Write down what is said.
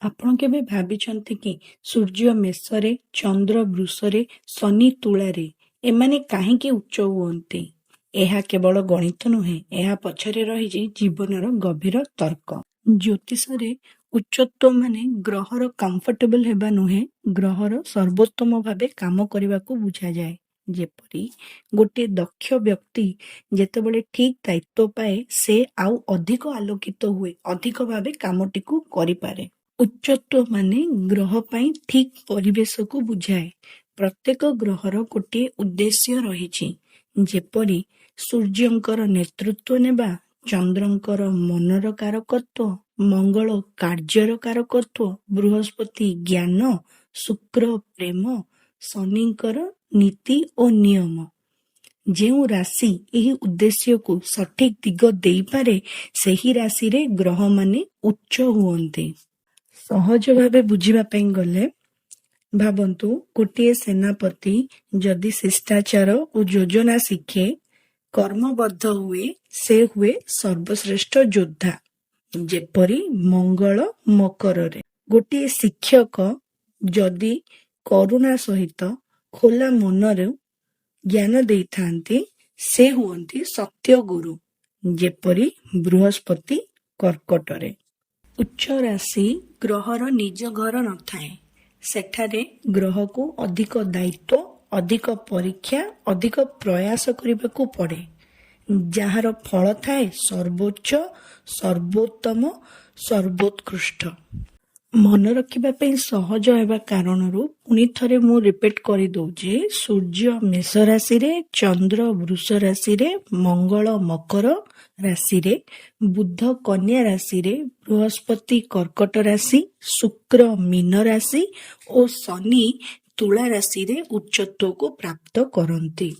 ଆପଣ କେବେ ଭାବିଛନ୍ତି କି ସୂର୍ଯ୍ୟ ମେଷରେ, ଚନ୍ଦ୍ର ବୃଷରେ, ଶନି ତୁଳାରେ ଏମାନେ କାହିଁକି ଉଚ୍ଚ ହୁଅନ୍ତି? ଏହା କେବଳ ଗଣିତ ନୁହେଁ, ଏହା ପଛରେ ରହିଛି ଜୀବନର ଗଭୀର ତର୍କ। ଜ୍ୟୋତିଷରେ ଉଚ୍ଚତ୍ୱ ମାନେ ଗ୍ରହର କମ୍ଫର୍ଟେବଲ ହେବା ନୁହେଁ, ଗ୍ରହର ସର୍ବୋତ୍ତମ ଭାବେ କାମ କରିବାକୁ ବୁଝାଯାଏ। ଯେପରି ଗୋଟିଏ ଦକ୍ଷ ବ୍ୟକ୍ତି ଯେତେବେଳେ ଠିକ୍ ଦାୟିତ୍ୱ ପାଏ, ସେ ଆଉ ଅଧିକ ଆଲୋକିତ ହୁଏ, ଅଧିକ ଭାବେ କାମଟିକୁ କରିପାରେ। ଉଚ୍ଚତ୍ୱ ମାନେ ଗ୍ରହ ପାଇଁ ଠିକ୍ ପରିବେଶକୁ ବୁଝାଏ। ପ୍ରତ୍ୟେକ ଗ୍ରହର ଗୋଟିଏ ଉଦ୍ଦେଶ୍ୟ ରହିଛି। ଯେପରି ସୂର୍ଯ୍ୟଙ୍କର ନେତୃତ୍ୱ ନେବା, ଚନ୍ଦ୍ରଙ୍କର ମନର କାରକତ୍ୱ, ମଙ୍ଗଳ କାର୍ଯ୍ୟର କାରକତ୍ୱ, ବୃହସ୍ପତି ଜ୍ଞାନ, ଶୁକ୍ର ପ୍ରେମ, ଶନିଙ୍କର ନୀତି ଓ ନିୟମ। ଯେଉଁ ରାଶି ଏହି ଉଦ୍ଦେଶ୍ୟକୁ ସଠିକ୍ ଦିଗ ଦେଇପାରେ, ସେହି ରାଶିରେ ଗ୍ରହମାନେ ଉଚ୍ଚ ହୁଅନ୍ତି। ସହଜ ଭାବେ ବୁଝିବା ପାଇଁ ଗଲେ, ଭାବନ୍ତୁ ଗୋଟିଏ ସେନାପତି ଯଦି ଶିଷ୍ଟାଚାର ଓ ଯୋଜନା ଶିଖେ, କର୍ମବଦ୍ଧ ହୁଏ, ସେ ହୁଏ ସର୍ବଶ୍ରେଷ୍ଠ ଯୋଦ୍ଧା। ଯେପରି ମଙ୍ଗଳ ମକରରେ। ଗୋଟିଏ ଶିକ୍ଷକ ଯଦି କରୁଣା ସହିତ ଖୋଲା ମନରୁ ଜ୍ଞାନ ଦେଇଥାନ୍ତି, ସେ ହୁଅନ୍ତି ସତ୍ୟ ଗୁରୁ। ଯେପରି ବୃହସ୍ପତି କର୍କଟରେ। ଉଚ୍ଚ ରାଶି ଗ୍ରହର ନିଜ ଘର ନଥାଏ। ସେଠାରେ ଗ୍ରହକୁ ଅଧିକ ଦାୟିତ୍ୱ, ଅଧିକ ପରୀକ୍ଷା, ଅଧିକ ପ୍ରୟାସ କରିବାକୁ ପଡ଼େ। ଯାହାର ଫଳ ଥାଏ ସର୍ବୋଚ୍ଚ, ସର୍ବୋତ୍ତମ, ସର୍ବୋତ୍କୃଷ୍ଟ। ମନେ ରଖିବା ପାଇଁ ସହଜ ହେବା କାରଣରୁ ପୁଣି ଥରେ ମୁଁ ରିପିଟ୍ କରିଦେଉଛି। ସୂର୍ଯ୍ୟ ମେଷ ରାଶିରେ, ଚନ୍ଦ୍ର ବୃଷ ରାଶିରେ, ମଙ୍ଗଳ ମକର ରାଶିରେ, ବୁଧ କନ୍ୟା ରାଶିରେ, ବୃହସ୍ପତି କର୍କଟ ରାଶି, ଶୁକ୍ର ମୀନ ରାଶି ଓ ଶନି ତୁଳା ରାଶିରେ ଉଚ୍ଚତ୍ୱକୁ ପ୍ରାପ୍ତ କରନ୍ତି।